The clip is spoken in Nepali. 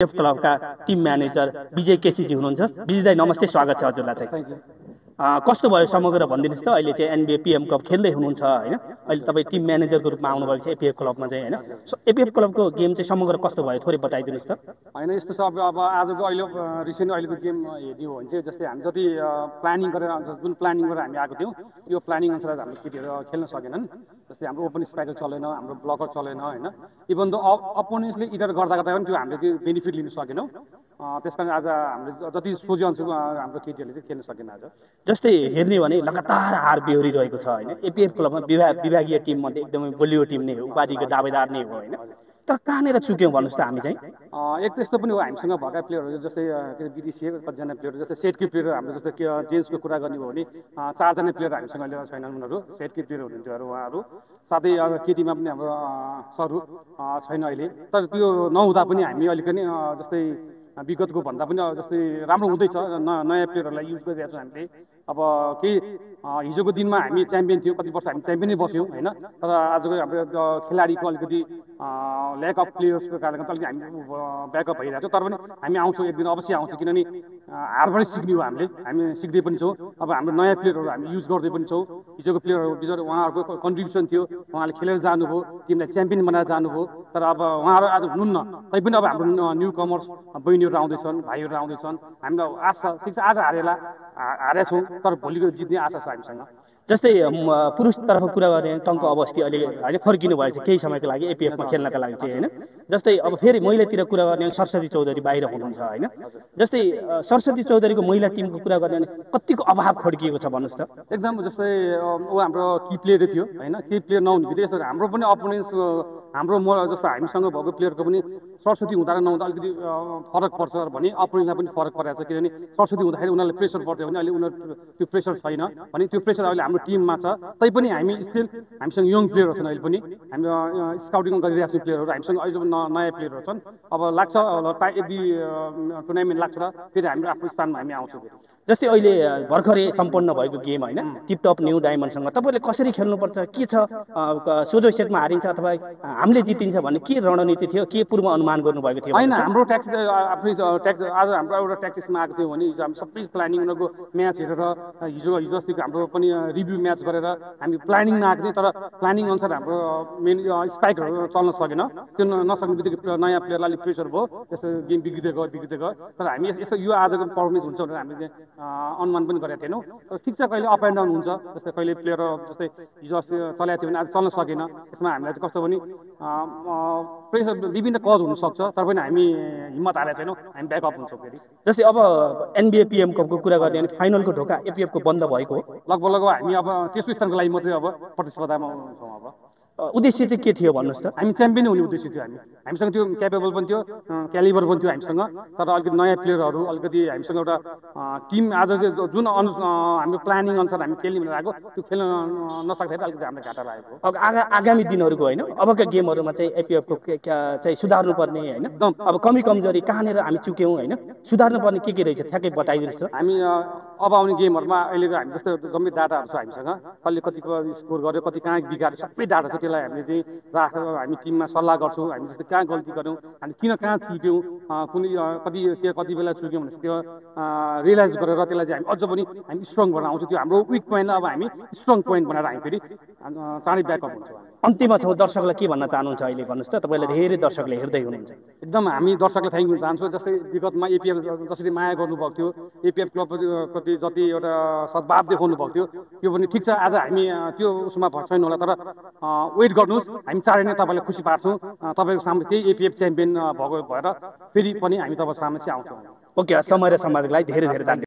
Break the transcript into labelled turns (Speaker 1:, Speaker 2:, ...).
Speaker 1: एफ क्लबका टिम म्यानेजर विजय केसीजी हुनुहुन्छ। विजय दाइ नमस्ते, स्वागत छ हजुरलाई चाहिँ। कस्तो भयो समग्र भनिदिनुस् त। अहिले चाहिँ एनबिए पीएम कप खेल्दै हुनुहुन्छ हैन, अहिले तपाई टिम म्यानेजरको रूपमा आउनुभएको छ एपीएफ क्लबमा चाहिँ हैन। एपीएफ क्लबको गेम चाहिँ समग्र कस्तो भयो थोरै बताइदिनुस् त।
Speaker 2: हैन यस्तो छ, अब आजको अहिले रिसेन्ट अहिलेको गेम हेर्दियो भने चाहिँ जस्तै हामी जति प्लानिङ गरेर जुन प्लानिङ गरेर हामी आएको थियौँ त्यो प्लानिङ अनुसार हाम्रो केटीहरू खेल्न सकेनन्। जस्तै हाम्रो ओपन स्ट्राइकर चलेन, हाम्रो ब्लकर चलेन हैन। इभन द अपोनेन्ट्सले इडर गर्दा गर्दा पनि त्यो हामीले त्यो बेनिफिट लिन सकेनौँ। त्यसकारण आज हामीले जति सोचे अनुसार हाम्रो केटीहरूले चाहिँ खेल्न सकेन। आज
Speaker 1: जस्तै हेर्ने भने लगातार हार बेहोरिरहेको छ हैन। एपीएफ क्लबमा विभागीय टिम मध्ये एकदमै बलियो टिम नै हो, उपाधिको दावेदार नै हो हैन। तर कहाँनेर चुक्यौँ भन्नुस् त हामी चाहिँ।
Speaker 2: एक त यस्तो पनि हो, हामीसँग भएका प्लेयरहरू जस्तै विदेशी कतिजना प्लेयर जस्तै सेटकी प्लेयर हाम्रो जस्तै जेन्ट्सको कुरा गर्ने हो भने 4 जना प्लेयर हामीसँग अहिले छैनन्। उनीहरू सेटकी प्लेयर हुनुहुन्थ्यो उहाँहरू। साथै अब केटीमा पनि हाम्रो सरू छैन अहिले। तर त्यो नहुँदा पनि हामी अलिकति जस्तै विगतको भन्दा पनि जस्तै राम्रो हुँदैछ। नयाँ प्लेयरहरूलाई युज गरिरहेको छौँ हामीले। अब केही हिजोको दिनमा हामी च्याम्पियन थियौँ, कति वर्ष हामी च्याम्पियनै बस्यौँ होइन। तर आजको हाम्रो खेलाडीको अलिकति ल्याक अफ प्लेयर्सको कारणले अलिकति हामी ब्याकअप भइरहेको छ। तर पनि हामी आउँछौँ, एक दिन अवश्य आउँछौँ, किनभने हारबाटै सिक्ने हो हामी सिक्दै पनि छौँ। अब हाम्रो नयाँ प्लेयरहरू हामी युज गर्दै पनि छौँ। हिजोको प्लेयरहरू बिचरा उहाँहरूको कन्ट्रिब्युसन थियो, उहाँले खेलेर जानुभयो, टिमलाई च्याम्पियन बनाएर जानुभयो। तर अब उहाँहरू आज हुनुहुन्न, तैपनि अब हाम्रो न्यू कमर्स बहिनीहरू आउँदैछन्, भाइहरू आउँदैछन्। हामीलाई आशा ठिक छ, आज हारेका छौँ तर भोलिको जित्ने आशा छ हामीसँग।
Speaker 1: जस्तै पुरुष तर्फ कुरा गर्ने टङ्क अवस्थी अहिले होइन फर्किनु भएछ केही समयको लागि एपीएफमा खेल्नका लागि चाहिँ होइन। जस्तै अब फेरि महिलातिर कुरा गर्ने सरस्वती चौधरी बाहिर हुनुहुन्छ होइन। जस्तै सरस्वती चौधरीको महिला टिमको कुरा गर्ने कतिको अभाव खड्किएको छ भन्नुहोस् त।
Speaker 2: एकदम जस्तै ऊ हाम्रो की प्लेयर थियो होइन, की प्लेयर नहुँदाखेरि यस्तो हाम्रो पनि अपोनेन्ट्स हाम्रो जस्तो हामीसँग भएको प्लेयरको पनि सरस्वती हुँदा र नहुँदा अलिकति फरक पर्छ भने अपोनेन्टलाई पनि फरक परेको छ। किनभने सरस्वती हुँदाखेरि उनीहरूले प्रेसर पर्थ्यो भने अहिले उनीहरू त्यो प्रेसर छैन भने त्यो प्रेसर अहिले हाम्रो टिममा छ। तैपनि हामी स्टिल हामीसँग यङ प्लेयरहरू छन्, अहिले पनि हामी स्काउटिङ गरिरहेको छौँ प्लेयरहरू। हामीसँग अहिले नयाँ प्लेयरहरू छन्। अब लाग्छ यदि टुर्नामेन्ट लाग्छ र फेरि हामी आफ्नो स्थानमा हामी आउँछौँ।
Speaker 1: जस्तै अहिले भर्खरै सम्पन्न भएको गेम होइन टिपटप न्यू डायमन्डसँग तपाईँले कसरी खेल्नुपर्छ, के छ, सोझो सेटमा हारिन्छ अथवा हामीले जितिन्छ भन्ने के रणनीति थियो, के पूर्व अनुमान गर्नुभएको थियो?
Speaker 2: होइन, हाम्रो ट्याक्टिस आज हाम्रो एउटा ट्याक्टिसमा आएको थियो भने हिजो हामी सबै प्लानिङ उनीहरूको म्याच हेरेर हिजो अस्तिको हाम्रो पनि रिभ्यू म्याच गरेर हामी प्लानिङमा आएको थियौँ। तर प्लानिङ अनुसार हाम्रो मेन स्पाइकहरू चल्न सकेन। त्यो नसक्ने बित्तिकै नयाँ प्लेयरलाई अलिक प्रेसर भयो, त्यस्तो गेम बिग्रिँदै गयो। तर हामी यसो यो आजको पर्फर्मेन्स हुन्छ भनेर हामीले अनुमान पनि गरेका थिएनौँ। तर ठिक छ, कहिले अप एन्ड डाउन हुन्छ। जस्तै कहिले प्लेयर जस्तै हिजो अस्ति चलाएको थियो भने आज चल्न सकेन। यसमा हामीलाई चाहिँ कस्तो भने प्रेसर विभिन्न कज हुनसक्छ, तर पनि हामी हिम्मत हारेका छैनौँ, हामी ब्याकअप हुन्छौँ फेरि।
Speaker 1: जस्तै अब एनबिए पीएम कपको कुरा गर्ने भने फाइनलको ढोका एपीएफको बन्द भएको हो
Speaker 2: लगभग हामी अब तेस्रो स्थानको लागि मात्रै अब प्रतिस्पर्धामा हुन्छौँ। अब
Speaker 1: उद्देश्य चाहिँ के थियो भन्नुहोस् त।
Speaker 2: हामी च्याम्पियन हुने उद्देश्य थियो। हामीसँग त्यो क्यापेबल पनि थियो, क्यालिबर पनि थियो हामीसँग। तर अलिकति नयाँ प्लेयरहरू अलिकति हामीसँग एउटा टिम आज जुन हाम्रो प्लानिङ अनुसार हामी खेल्ने भनेर आएको त्यो खेल्न नसक्दाखेरि अलिकति हाम्रो घाटा लागेको।
Speaker 1: अब आगामी दिनहरूको होइन अबका गेमहरूमा चाहिँ एपीएफको चाहिँ सुधार्नुपर्ने होइन अब कमी कमजोरी कहाँनिर हामी चुक्यौँ होइन, सुधार्नुपर्ने के रहेछ ठ्याक्कै बताइदिनुहोस् त।
Speaker 2: हामी अब आउने गेमहरूमा अहिलेको हामी जस्तो जम्मै डाटाहरू छ हामीसँग, कसले कतिको स्कोर गर्यो, कति कहाँ बिगार्यो, सबै डाटा छ। त्यसलाई हामीले चाहिँ राखेर हामी टिममा सल्लाह गर्छौँ। हामी जस्तै कहाँ गल्ती गऱ्यौँ, हामी किन कहाँ चुक्यौँ, कुनै कति बेला चुक्यौँ भने त्यो रियलाइज गरेर त्यसलाई चाहिँ हामी अझ पनि हामी स्ट्रङ भएर आउँछौँ। त्यो हाम्रो विक पोइन्टलाई अब हामी स्ट्रङ पोइन्ट बनाएर हामी फेरि चाँडै ब्याकअप हुन्छौँ।
Speaker 1: अन्तिममा छौँ, दर्शकलाई के भन्न चाहनुहुन्छ अहिले भन्नुहोस् त। तपाईँलाई धेरै दर्शकले हेर्दै हुनुहुन्छ।
Speaker 2: एकदम हामी दर्शकलाई थ्याङ्क दिन चाहन्छौँ। जस्तै विगतमा एपीएफ जसरी माया गर्नुभएको थियो, एपीएफ क्लबप्रति जति एउटा सद्भाव देखाउनु भएको थियो त्यो पनि ठिक छ। आज हामी त्यो उसमा छैन होला, तर वेट गर्नुहोस्, हामी चाँडै नै तपाईँलाई खुसी पार्छौँ। तपाईँको सामने त्यही एपीएफ च्याम्पियन भएको भएर फेरि पनि हामी तपाईँको सामने चाहिँ आउँछौँ।
Speaker 1: ओके, समय र समाजको लागि धेरै धेरै धन्यवाद।